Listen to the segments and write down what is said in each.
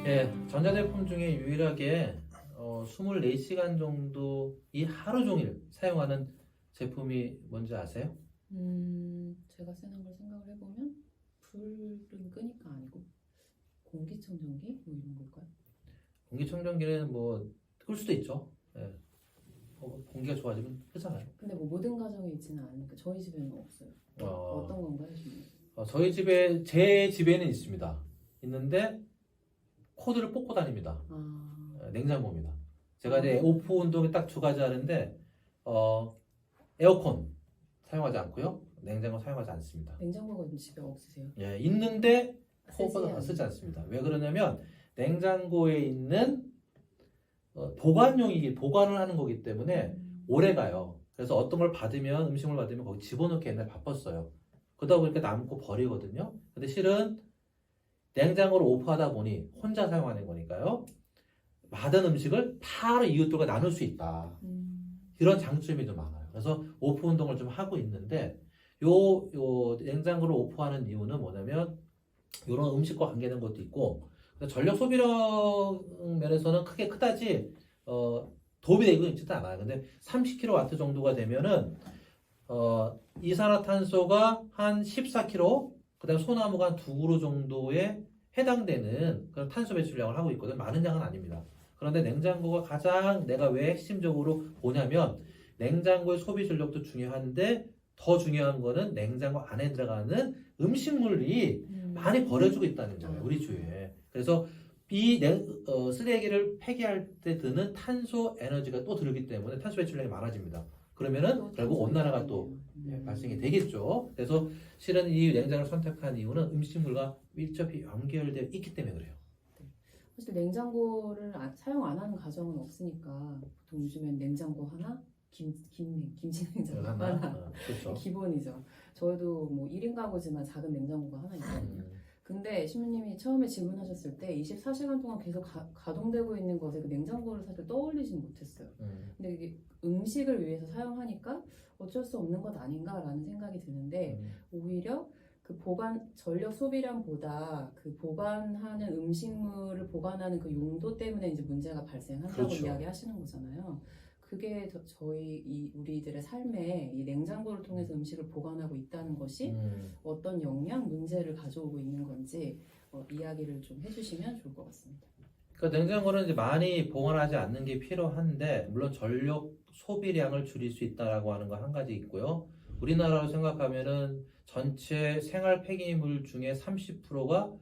예, 전자제품 중에 유일하게 24시간 정도 이 하루 종일 사용하는 제품이 뭔지 아세요? 제가 쓰는 걸 생각을 해보면 불은 끄니까 아니고 공기청정기 뭐 이런 걸까요? 공기청정기는 뭐 끌 수도 있죠. 예, 공기가 좋아지면 끄잖아요. 근데 뭐 모든 가정에 있지는 않으니까 저희 집에는 없어요. 어떤 건가요, 지금? 저희 집에 제 집에는 있습니다. 있는데 코드를 뽑고 다닙니다. 냉장고입니다. 제가 이제 오프 운동이 딱 두 가지 하는데 에어컨 사용하지 않고요. 냉장고 사용하지 않습니다. 냉장고가 집에 없으세요? 예, 있는데 쓰지 쓰지 않습니다. 왜 그러냐면 냉장고에 있는 보관용이기 보관을 하는 거기 때문에 오래 가요. 그래서 어떤 걸 받으면 음식물 받으면 거기 집어넣기 옛날에 바빴어요. 그러다 보니까 남고 버리거든요. 근데 실은 냉장고를 오프하다 보니 혼자 사용하는 거니까요. 받은 음식을 바로 이웃들과 나눌 수 있다. 이런 장점이 좀 많아요. 그래서 오프 운동을 좀 하고 있는데 요 냉장고를 오프하는 이유는 뭐냐면 이런 음식과 관계된 것도 있고 전력 소비력 면에서는 그다지 도움이 되고 있지도 않아요. 근데 30kW 정도가 되면은 이산화탄소가 한 14kg, 그다음 소나무가 한 2그루 정도에 해당되는 그런 탄소 배출량을 하고 있거든. 많은 양은 아닙니다. 그런데 냉장고가 가장 내가 왜 핵심적으로 보냐면 냉장고의 소비 전력도 중요한데 더 중요한 거는 냉장고 안에 들어가는 음식물이 많이 버려지고 있다는 거예요. 우리 주위에. 그래서 이 쓰레기를 폐기할 때 드는 탄소 에너지가 또 들기 때문에 탄소 배출량이 많아집니다. 그러면은 결국 온난화가 또 발생이 되겠죠. 그래서 실은 이 냉장고를 선택한 이유는 음식물과 밀접히 연결되어 있기 때문에 그래요. 사실 냉장고를 사용 안 하는 가정은 없으니까 보통 요즘엔 냉장고 하나, 김치 냉장고 하나. 그렇죠. 기본이죠. 저희도 뭐 1인 가구지만 작은 냉장고가 하나 있거든요. 근데 신부님이 처음에 질문하셨을 때 24시간 동안 계속 가동되고 있는 것에 그 냉장고를 사실 떠올리진 못했어요. 근데 이게 음식을 위해서 사용하니까 어쩔 수 없는 것 아닌가라는 생각이 드는데 오히려 그 전력 소비량보다 그 보관하는 음식물을 보관하는 그 용도 때문에 이제 문제가 발생한다고 그렇죠. 이야기하시는 거잖아요. 그게 우리들의 삶에 이 냉장고를 통해서 음식을 보관하고 있다는 것이 어떤 영양 문제를 가져오고 있는 건지 이야기를 좀 해주시면 좋을 것 같습니다. 그러니까 냉장고는 이제 많이 보관하지 않는 게 필요한데 물론 전력 소비량을 줄일 수 있다라고 하는 거 한 가지 있고요. 우리나라로 생각하면은 전체 생활 폐기물 중에 30%가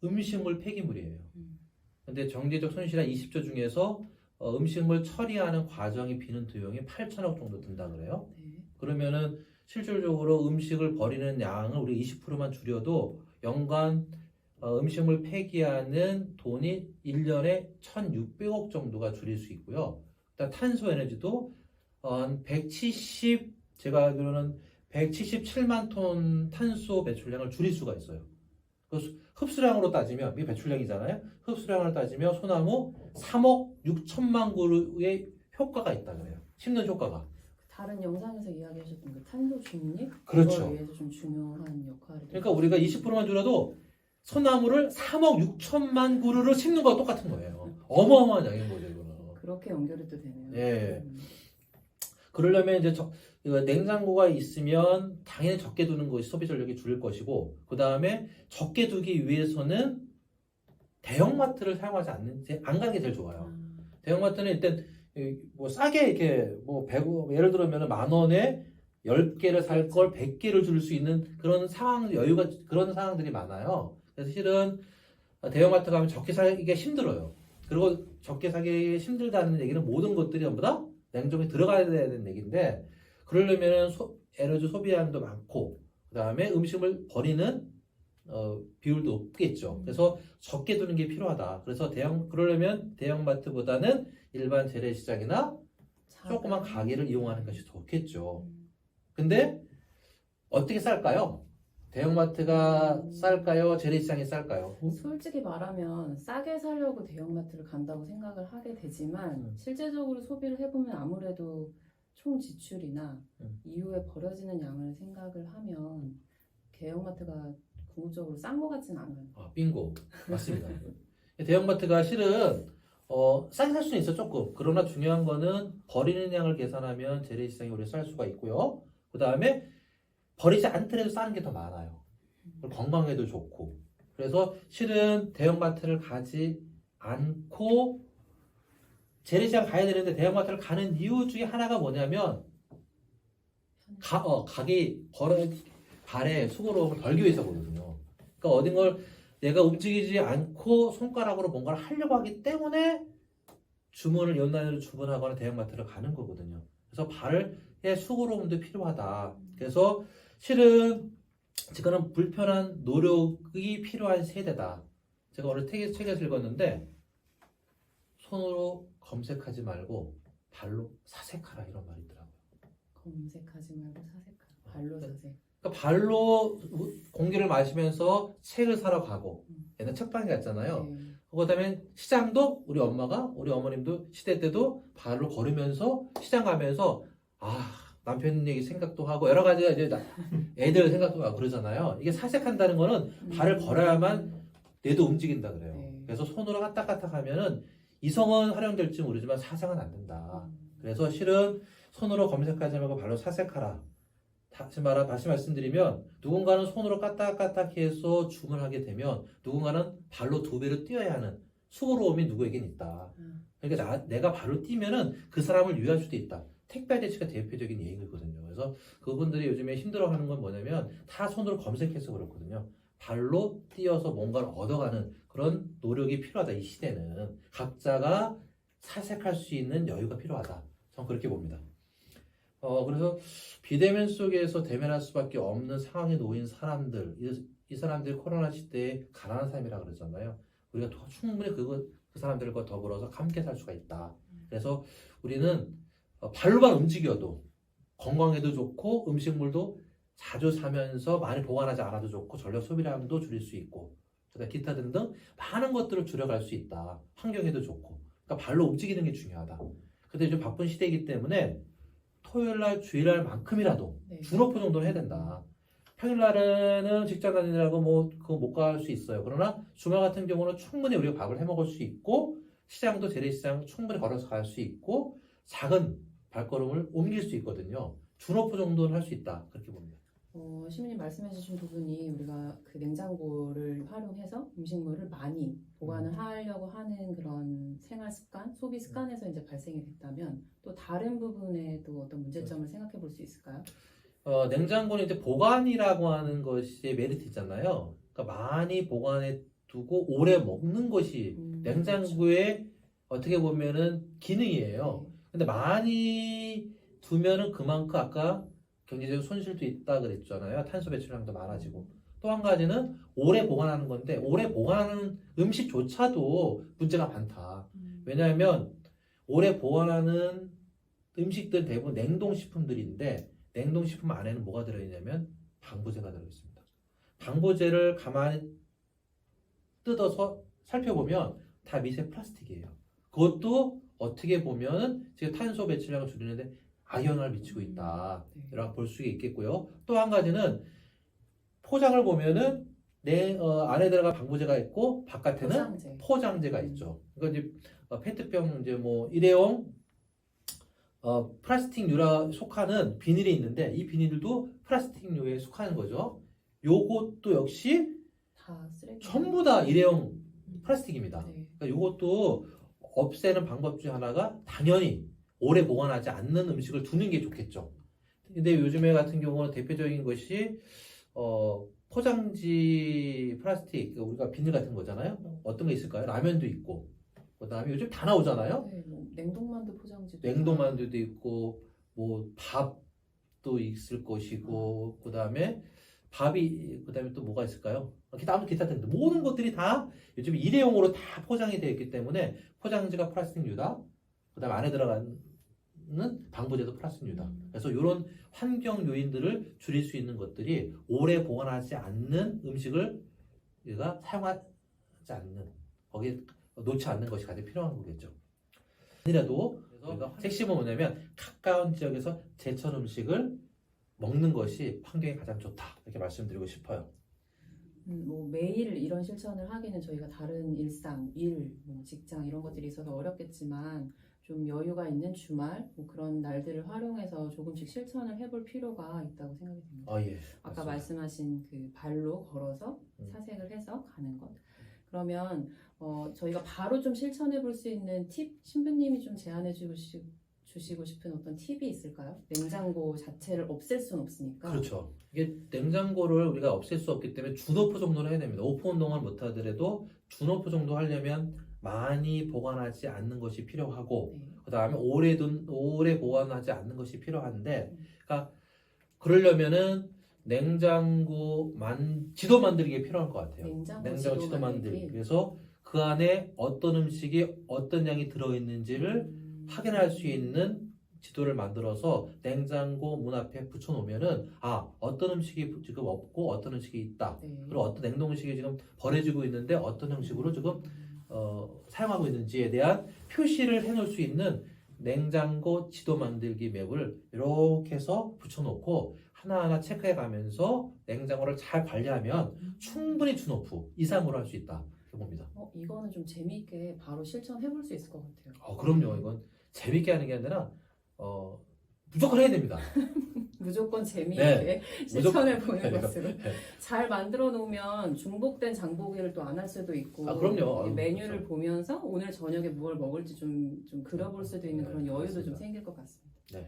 음식물 폐기물이에요. 근데 경제적 손실한 20조 중에서 음식물 처리하는 과정이 비는 비용이 8천억 정도 든다 그래요. 그러면은 실질적으로 음식을 버리는 양을 우리 20%만 줄여도 연간 음식물 폐기하는 돈이 1년에 1,600억 정도가 줄일 수 있고요. 일단 탄소 에너지도 한 제가 알기로는 177만 톤 탄소 배출량을 줄일 수가 있어요. 흡수량으로 따지면 이게 배출량이잖아요. 흡수량을 따지면 소나무 3억 6천만 그루의 효과가 있다 그래요. 심는 효과가. 다른 영상에서 이야기하셨던 그 탄소 중립 그렇죠. 그걸 위해서 좀 중요한 역할을. 그러니까 우리가 20%만 줄여도 소나무를 3억 6천만 그루를 심는 거와 똑같은 거예요. 어마어마한 양인 거죠, 이거는. 그렇게 연결이 또 되네요. 예. 그러려면 이제 냉장고가 있으면 당연히 적게 두는 것이 소비 전력이 줄일 것이고, 그 다음에 적게 두기 위해서는 대형마트를 사용하지 안 가는 게 제일 좋아요. 대형마트는 일단 뭐 싸게 이렇게 뭐 예를 들면 10,000원에 10개를 살 걸 100개를 줄 수 있는 그런 그런 상황들이 많아요. 그래서 실은 대형마트 가면 적게 사기가 힘들어요. 그리고 적게 사기 힘들다는 얘기는 모든 것들이 전부 다 냉장고에 들어가야 되는 얘기인데, 그러려면 에너지 소비량도 많고, 그 다음에 음식을 버리는 비율도 높겠죠. 그래서 적게 두는 게 필요하다. 그래서 그러려면 대형마트보다는 일반 재래시장이나 조그만 가게를 이용하는 것이 좋겠죠. 근데 어떻게 쌀까요? 대형마트가 쌀까요? 재래시장이 쌀까요? 솔직히 말하면 싸게 사려고 대형마트를 간다고 생각을 하게 되지만 실제적으로 소비를 해보면 아무래도 총 지출이나 이후에 버려지는 양을 생각을 하면 대형마트가 궁극적으로 싼 것 같지는 않아요. 빙고. 맞습니다. 대형마트가 실은 싸게 살 수는 있어 조금. 그러나 중요한 거는 버리는 양을 계산하면 재래시장이 오히려 쌀 수가 있고요. 그 다음에 버리지 않더라도 싸는 게 더 많아요. 그리고 건강에도 좋고. 그래서 실은 대형마트를 가지 않고 재래시장 가야 되는데 대형마트를 가는 이유 중에 하나가 뭐냐면 가게 발에 수고로움을 덜기 위해서거든요. 그러니까 어딘 걸 내가 움직이지 않고 손가락으로 뭔가를 하려고 하기 때문에 주문을 연단으로 주문하거나 대형마트를 가는 거거든요. 그래서 발의 수고로움도 필요하다. 그래서 실은 지금은 불편한 노력이 필요한 세대다. 제가 오늘 책에서 읽었는데 손으로 검색하지 말고 발로 사색하라 이런 말이 있더라고요. 검색하지 말고 사색하라. 발로 사색. 그러니까 발로 공기를 마시면서 책을 사러 가고 옛날 책방에 갔잖아요. 네. 그다음에 시장도 우리 어머님도 시대 때도 발로 걸으면서 시장 가면서 남편 얘기 생각도 하고 여러 가지가 이제 애들 생각도 하고 그러잖아요. 이게 사색한다는 거는 발을 걸어야만 뇌도 움직인다 그래요. 네. 그래서 손으로 까딱까딱 하면은 이성은 활용될지 모르지만 사색은 안 된다. 그래서 실은 손으로 검색하지 말고 발로 사색하라. 다시 말씀드리면 누군가는 손으로 까딱까딱해서 주문하게 되면 누군가는 발로 2배로 뛰어야 하는 수고로움이 누구에겐 있다. 그러니까 내가 발로 뛰면은 그 사람을 위할 수도 있다. 택배 대치가 대표적인 예이거든요. 그래서 그분들이 요즘에 힘들어하는 건 뭐냐면 다 손으로 검색해서 그렇거든요. 발로 뛰어서 뭔가를 얻어가는 그런 노력이 필요하다. 이 시대는 각자가 사색할 수 있는 여유가 필요하다. 저는 그렇게 봅니다. 그래서 비대면 속에서 대면할 수밖에 없는 상황에 놓인 사람들, 이 사람들이 코로나 시대에 가난한 삶이라 그러잖아요. 우리가 충분히 그 사람들과 더불어서 함께 살 수가 있다. 그래서 우리는 발로만 움직여도 건강에도 좋고 음식물도 자주 사면서 많이 보관하지 않아도 좋고 전력 소비량도 줄일 수 있고 그다음에 기타 등등 많은 것들을 줄여갈 수 있다. 환경에도 좋고. 그러니까 발로 움직이는 게 중요하다. 근데 요즘 바쁜 시대이기 때문에 토요일날, 주일날만큼이라도 네. 준오프 정도는 해야 된다. 평일날에는 직장 다니느라고 그거 못 갈 수 있어요. 그러나 주말 같은 경우는 충분히 우리가 밥을 해 먹을 수 있고 시장도 재래시장 충분히 걸어서 갈 수 있고 작은 발걸음을 옮길 수 있거든요. 준오프 정도는 할 수 있다. 그렇게 봅니다. 시민님 말씀해주신 부분이 우리가 그 냉장고를 활용해서 음식물을 많이 보관을 하려고 하는 그런 생활 습관, 소비 습관에서 이제 발생이 됐다면 또 다른 부분에 또 어떤 문제점을 생각해 볼 수 있을까요? 냉장고는 이제 보관이라고 하는 것이 메리트 있잖아요. 그러니까 많이 보관해 두고 오래 먹는 것이 냉장고의 어떻게 보면은 기능이에요. 네. 근데 많이 두면은 그만큼 아까 경제적 손실도 있다 그랬잖아요. 탄소 배출량도 많아지고. 또 한 가지는 오래 보관하는 건데 오래 보관하는 음식조차도 문제가 많다. 왜냐하면 오래 보관하는 음식들 대부분 냉동식품들인데 냉동식품 안에는 뭐가 들어있냐면 방부제가 들어있습니다. 방부제를 가만히 뜯어서 살펴보면 다 미세 플라스틱이에요. 그것도 어떻게 보면 지금 탄소 배출량을 줄이는데 악영향을 미치고 있다. 이렇게 볼 수 있겠고요. 또 한 가지는 포장을 보면은 안에 들어간 방부제가 있고 바깥에는 포장제가 있죠. 그러니까 이제 페트병 이제 일회용 플라스틱류라 속하는 비닐이 있는데 이 비닐도 플라스틱류에 속하는 거죠. 요것도 역시 다 쓰레기. 전부 다 일회용 플라스틱입니다. 네. 그러니까 요것도 없애는 방법 중 하나가 당연히 오래 보관하지 않는 음식을 두는 게 좋겠죠. 근데 요즘에 같은 경우는 대표적인 것이 포장지 플라스틱, 우리가 비닐 같은 거잖아요. 어떤 게 있을까요? 라면도 있고, 그 다음에 요즘 다 나오잖아요. 네, 냉동만두 포장지도. 냉동만두도 있고, 밥도 있을 것이고, 그 다음에 그 다음에 또 뭐가 있을까요? 기타 등등 모든 것들이 다 요즘 일회용으로 다 포장이 되어 있기 때문에 포장지가 플라스틱류다. 그 다음에 안에 들어가는 방부제도 플라스틱류다. 그래서 이런 환경 요인들을 줄일 수 있는 것들이 오래 보관하지 않는 음식을 우리가 사용하지 않는, 거기에 놓지 않는 것이 가장 필요한 거겠죠. 아니라도 그래서 핵심은 뭐냐면 가까운 지역에서 제철 음식을 먹는 것이 환경에 가장 좋다. 이렇게 말씀드리고 싶어요. 뭐 매일 이런 실천을 하기는 저희가 다른 일상, 일, 뭐 직장 이런 것들이 있어서 어렵겠지만 좀 여유가 있는 주말 뭐 그런 날들을 활용해서 조금씩 실천을 해볼 필요가 있다고 생각이 듭니다. 아, 예. 아까 맞습니다. 말씀하신 그 발로 걸어서 사색을 해서 가는 것. 그러면 저희가 바로 좀 실천해 볼 수 있는 팁, 신부님이 좀 제안해 주시고 싶은 어떤 팁이 있을까요? 냉장고 자체를 없앨 수는 없으니까. 그렇죠. 이게 냉장고를 우리가 없앨 수 없기 때문에 준오프 정도는 해야 됩니다. 오프 운동을 못 하더라도 준오프 정도 하려면 많이 보관하지 않는 것이 필요하고, 네. 그 다음에 오래 보관하지 않는 것이 필요한데, 그러니까 그러려면은 지도 만들기가 필요할 것 같아요. 냉장고 지도 만들기. 그래서 그 안에 어떤 음식이 어떤 양이 들어있는지를 확인할 수 있는 지도를 만들어서 냉장고 문 앞에 붙여놓으면은 어떤 음식이 지금 없고 어떤 음식이 있다. 네. 그리고 어떤 냉동 음식이 지금 버려지고 있는데 어떤 형식으로 지금 사용하고 있는지에 대한 표시를 해놓을 수 있는 냉장고 지도 만들기 맵을 이렇게 해서 붙여놓고 하나하나 체크해 가면서 냉장고를 잘 관리하면 충분히 준오프 이상으로 할 수 있다. 이렇게 봅니다. 이거는 좀 재미있게 바로 실천해 볼 수 있을 것 같아요. 그럼요. 이건 재밌게 하는 게 아니라 무조건 해야 됩니다. 무조건 재미있게 네. 실천해 보는 무조건. 것으로 잘 만들어 놓으면 중복된 장보기를 또 안 할 수도 있고 그럼요. 메뉴를 그렇죠. 보면서 오늘 저녁에 뭘 먹을지 좀 그려볼 수도 있는 네, 그런 여유도 맞습니다. 좀 생길 것 같습니다. 네.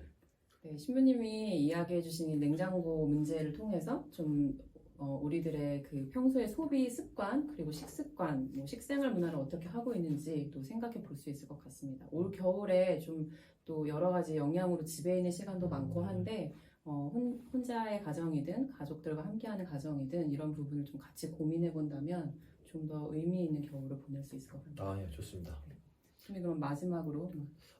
네, 신부님이 이야기해 주신 이 냉장고 문제를 통해서 좀 우리들의 그 평소의 소비 습관 그리고 식습관, 뭐 식생활 문화를 어떻게 하고 있는지 또 생각해 볼 수 있을 것 같습니다. 올 겨울에 좀 또 여러 가지 영향으로 집에 있는 시간도 많고 한데 혼자의 가정이든 가족들과 함께하는 가정이든 이런 부분을 좀 같이 고민해 본다면 좀 더 의미 있는 겨울을 보낼 수 있을 것 같아요. 예, 좋습니다. 그럼 마지막으로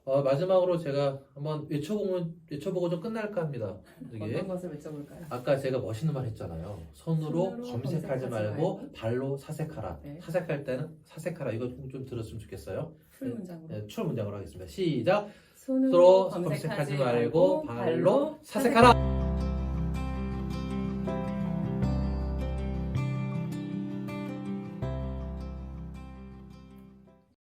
마지막으로 제가 한번 외쳐보고 좀 끝날까 합니다. 이게 어떤 것을 외쳐볼까요? 아까 제가 멋있는 말 했잖아요. 손으로 손으로 검색하지 말고 말고 발로 사색하라. 네. 사색할 때는 사색하라. 이거 좀 들었으면 좋겠어요. 풀 문장으로. 네, 출 문장으로 하겠습니다. 시작. 손으로 손으로 검색하지 검색하지 말고 말고 발로 사색하라.